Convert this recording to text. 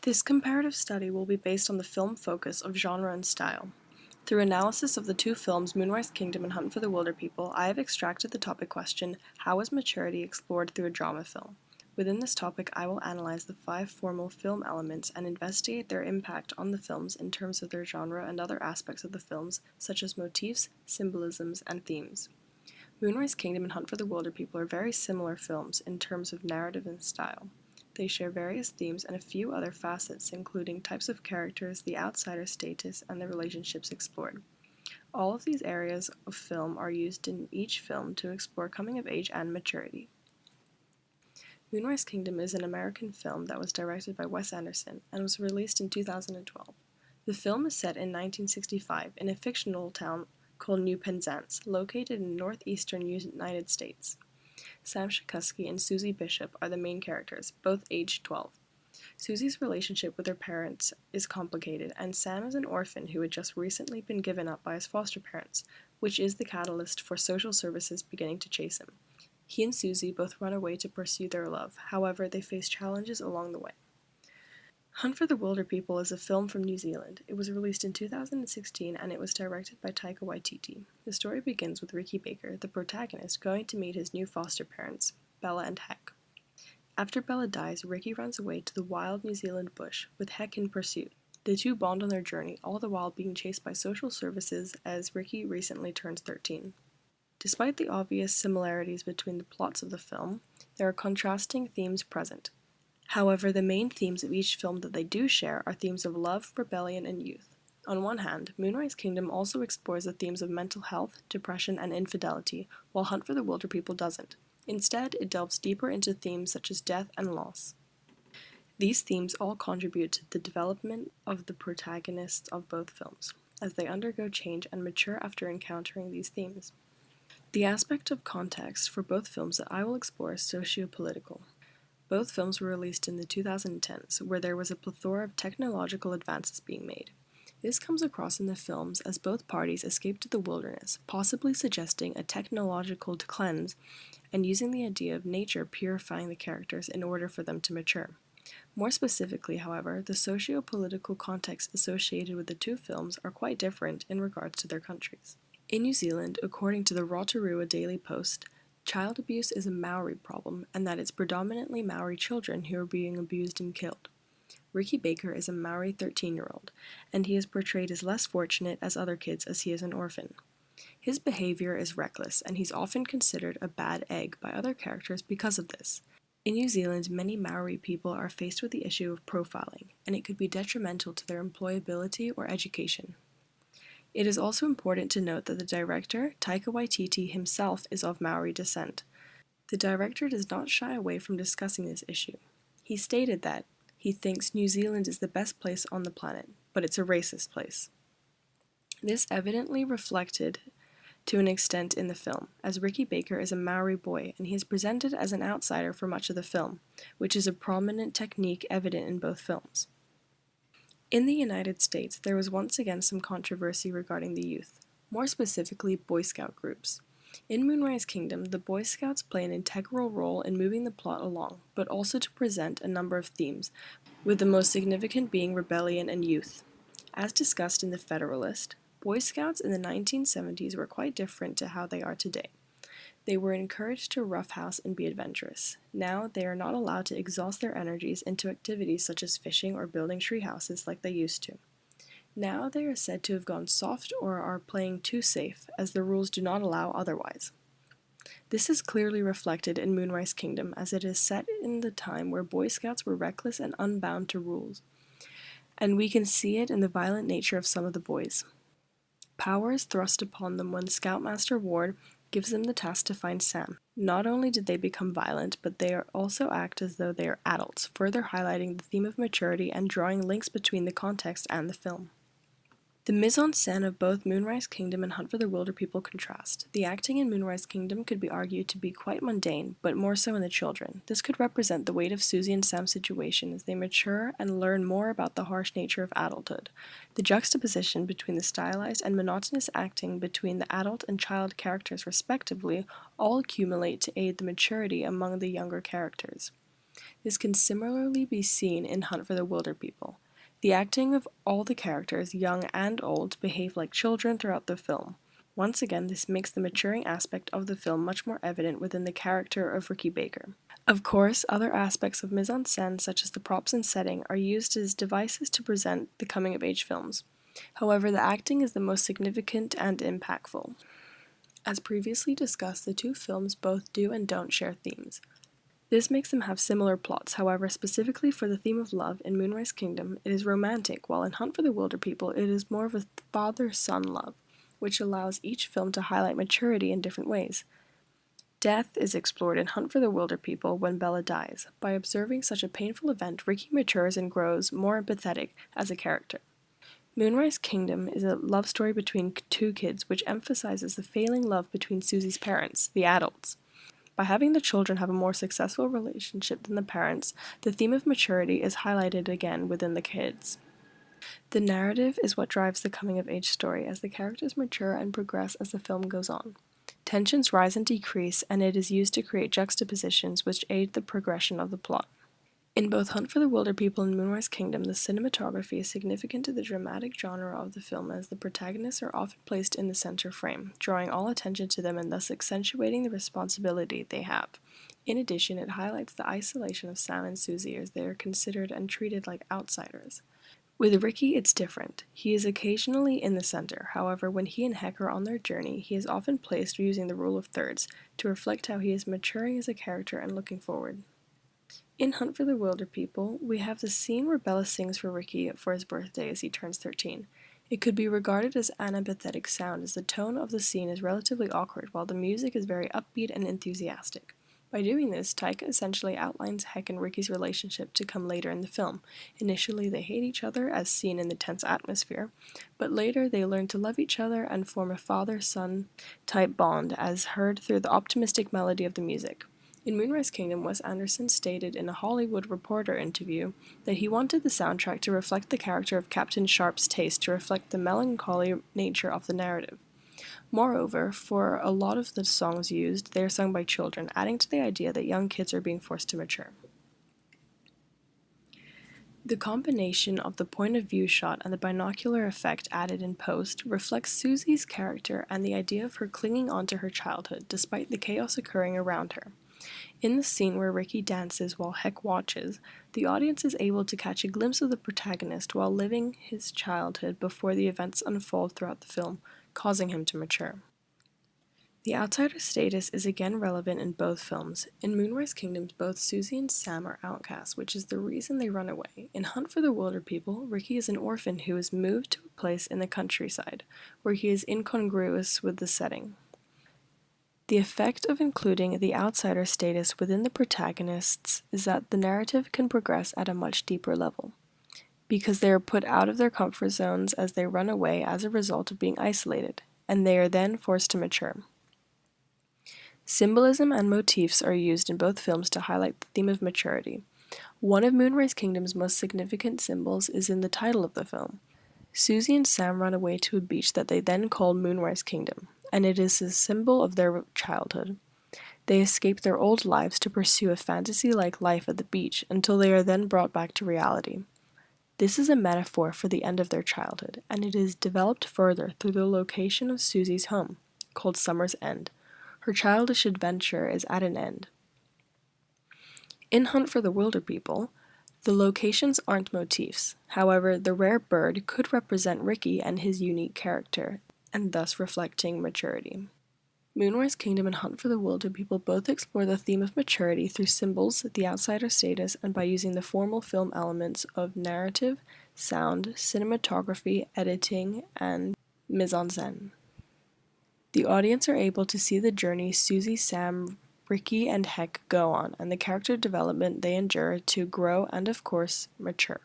This comparative study will be based on the film focus of genre and style. Through analysis of the two films Moonrise Kingdom and Hunt for the Wilderpeople, I have extracted the topic question, how is maturity explored through a drama film? Within this topic, I will analyze the 5 formal film elements and investigate their impact on the films in terms of their genre and other aspects of the films, such as motifs, symbolisms, and themes. Moonrise Kingdom and Hunt for the Wilderpeople are very similar films in terms of narrative and style. They share various themes and a few other facets, including types of characters, the outsider status, and the relationships explored. All of these areas of film are used in each film to explore coming of age and maturity. Moonrise Kingdom is an American film that was directed by Wes Anderson and was released in 2012. The film is set in 1965 in a fictional town called New Penzance, located in northeastern United States. Sam Shakusky and Susie Bishop are the main characters, both aged 12. Susie's relationship with her parents is complicated, and Sam is an orphan who had just recently been given up by his foster parents, which is the catalyst for social services beginning to chase him. He and Susie both run away to pursue their love, however, they face challenges along the way. Hunt for the Wilderpeople is a film from New Zealand. It was released in 2016 and it was directed by Taika Waititi. The story begins with Ricky Baker, the protagonist, going to meet his new foster parents, Bella and Heck. After Bella dies, Ricky runs away to the wild New Zealand bush, with Heck in pursuit. The two bond on their journey, all the while being chased by social services as Ricky recently turns 13. Despite the obvious similarities between the plots of the film, there are contrasting themes present. However, the main themes of each film that they do share are themes of love, rebellion, and youth. On one hand, Moonrise Kingdom also explores the themes of mental health, depression, and infidelity, while Hunt for the Wilderpeople doesn't. Instead, it delves deeper into themes such as death and loss. These themes all contribute to the development of the protagonists of both films, as they undergo change and mature after encountering these themes. The aspect of context for both films that I will explore is socio-political. Both films were released in the 2010s, where there was a plethora of technological advances being made. This comes across in the films as both parties escape to the wilderness, possibly suggesting a technological cleanse and using the idea of nature purifying the characters in order for them to mature. More specifically, however, the socio-political context associated with the two films are quite different in regards to their countries. In New Zealand, according to the Rotorua Daily Post, child abuse is a Maori problem, and that it's predominantly Maori children who are being abused and killed. Ricky Baker is a Maori 13-year-old, and he is portrayed as less fortunate as other kids as he is an orphan. His behavior is reckless, and he's often considered a bad egg by other characters because of this. In New Zealand, many Maori people are faced with the issue of profiling, and it could be detrimental to their employability or education. It is also important to note that the director, Taika Waititi himself, is of Maori descent. The director does not shy away from discussing this issue. He stated that he thinks New Zealand is the best place on the planet, but it's a racist place. This evidently reflected to an extent in the film, as Ricky Baker is a Maori boy and he is presented as an outsider for much of the film, which is a prominent technique evident in both films. In the United States, there was once again some controversy regarding the youth, more specifically Boy Scout groups. In Moonrise Kingdom, the Boy Scouts play an integral role in moving the plot along, but also to present a number of themes, with the most significant being rebellion and youth. As discussed in The Federalist, Boy Scouts in the 1970s were quite different to how they are today. They were encouraged to roughhouse and be adventurous. Now, they are not allowed to exhaust their energies into activities such as fishing or building tree houses like they used to. Now, they are said to have gone soft or are playing too safe, as the rules do not allow otherwise. This is clearly reflected in Moonrise Kingdom, as it is set in the time where Boy Scouts were reckless and unbound to rules, and we can see it in the violent nature of some of the boys. Power is thrust upon them when Scoutmaster Ward gives them the task to find Sam. Not only did they become violent, but they also act as though they are adults, further highlighting the theme of maturity and drawing links between the context and the film. The mise-en-scène of both Moonrise Kingdom and Hunt for the Wilderpeople contrast. The acting in Moonrise Kingdom could be argued to be quite mundane, but more so in the children. This could represent the weight of Susie and Sam's situation as they mature and learn more about the harsh nature of adulthood. The juxtaposition between the stylized and monotonous acting between the adult and child characters respectively all accumulate to aid the maturity among the younger characters. This can similarly be seen in Hunt for the Wilderpeople. The acting of all the characters, young and old, behave like children throughout the film. Once again, this makes the maturing aspect of the film much more evident within the character of Ricky Baker. Of course, other aspects of mise-en-scène, such as the props and setting, are used as devices to present the coming-of-age films. However, the acting is the most significant and impactful. As previously discussed, the two films both do and don't share themes. This makes them have similar plots. However, specifically for the theme of love in Moonrise Kingdom, it is romantic, while in Hunt for the Wilderpeople it is more of a father-son love, which allows each film to highlight maturity in different ways. Death is explored in Hunt for the Wilderpeople when Bella dies. By observing such a painful event, Ricky matures and grows more empathetic as a character. Moonrise Kingdom is a love story between two kids which emphasizes the failing love between Susie's parents, the adults. By having the children have a more successful relationship than the parents, the theme of maturity is highlighted again within the kids. The narrative is what drives the coming-of-age story as the characters mature and progress as the film goes on. Tensions rise and decrease, and it is used to create juxtapositions which aid the progression of the plot. In both Hunt for the Wilderpeople and Moonrise Kingdom, the cinematography is significant to the dramatic genre of the film as the protagonists are often placed in the center frame, drawing all attention to them and thus accentuating the responsibility they have. In addition, it highlights the isolation of Sam and Susie as they are considered and treated like outsiders. With Ricky, it's different. He is occasionally in the center. However, when he and Heck are on their journey, he is often placed using the rule of thirds to reflect how he is maturing as a character and looking forward. In Hunt for the Wilderpeople, we have the scene where Bella sings for Ricky for his birthday as he turns 13. It could be regarded as an empathetic sound as the tone of the scene is relatively awkward while the music is very upbeat and enthusiastic. By doing this, Taika essentially outlines Heck and Ricky's relationship to come later in the film. Initially, they hate each other as seen in the tense atmosphere, but later they learn to love each other and form a father-son type bond as heard through the optimistic melody of the music. In Moonrise Kingdom, Wes Anderson stated in a Hollywood Reporter interview that he wanted the soundtrack to reflect the character of Captain Sharp's taste to reflect the melancholy nature of the narrative. Moreover, for a lot of the songs used, they are sung by children, adding to the idea that young kids are being forced to mature. The combination of the point of view shot and the binocular effect added in post reflects Susie's character and the idea of her clinging on to her childhood despite the chaos occurring around her. In the scene where Ricky dances while Heck watches, the audience is able to catch a glimpse of the protagonist while living his childhood before the events unfold throughout the film, causing him to mature. The outsider status is again relevant in both films. In Moonrise Kingdom, both Susie and Sam are outcasts, which is the reason they run away. In Hunt for the Wilderpeople, Ricky is an orphan who is moved to a place in the countryside, where he is incongruous with the setting. The effect of including the outsider status within the protagonists is that the narrative can progress at a much deeper level, because they are put out of their comfort zones as they run away as a result of being isolated, and they are then forced to mature. Symbolism and motifs are used in both films to highlight the theme of maturity. One of Moonrise Kingdom's most significant symbols is in the title of the film. Susie and Sam run away to a beach that they then call Moonrise Kingdom, and it is a symbol of their childhood. They escape their old lives to pursue a fantasy-like life at the beach until they are then brought back to reality. This is a metaphor for the end of their childhood, and it is developed further through the location of Susie's home, called Summer's End. Her childish adventure is at an end. In Hunt for the Wilderpeople, the locations aren't motifs. However, the rare bird could represent Ricky and his unique character, and thus reflecting maturity. Moonrise Kingdom and Hunt for the Wilderpeople both explore the theme of maturity through symbols, the outsider status, and by using the formal film elements of narrative, sound, cinematography, editing, and mise-en-scène. The audience are able to see the journey Susie, Sam, Ricky, and Heck go on, and the character development they endure to grow and, of course, mature.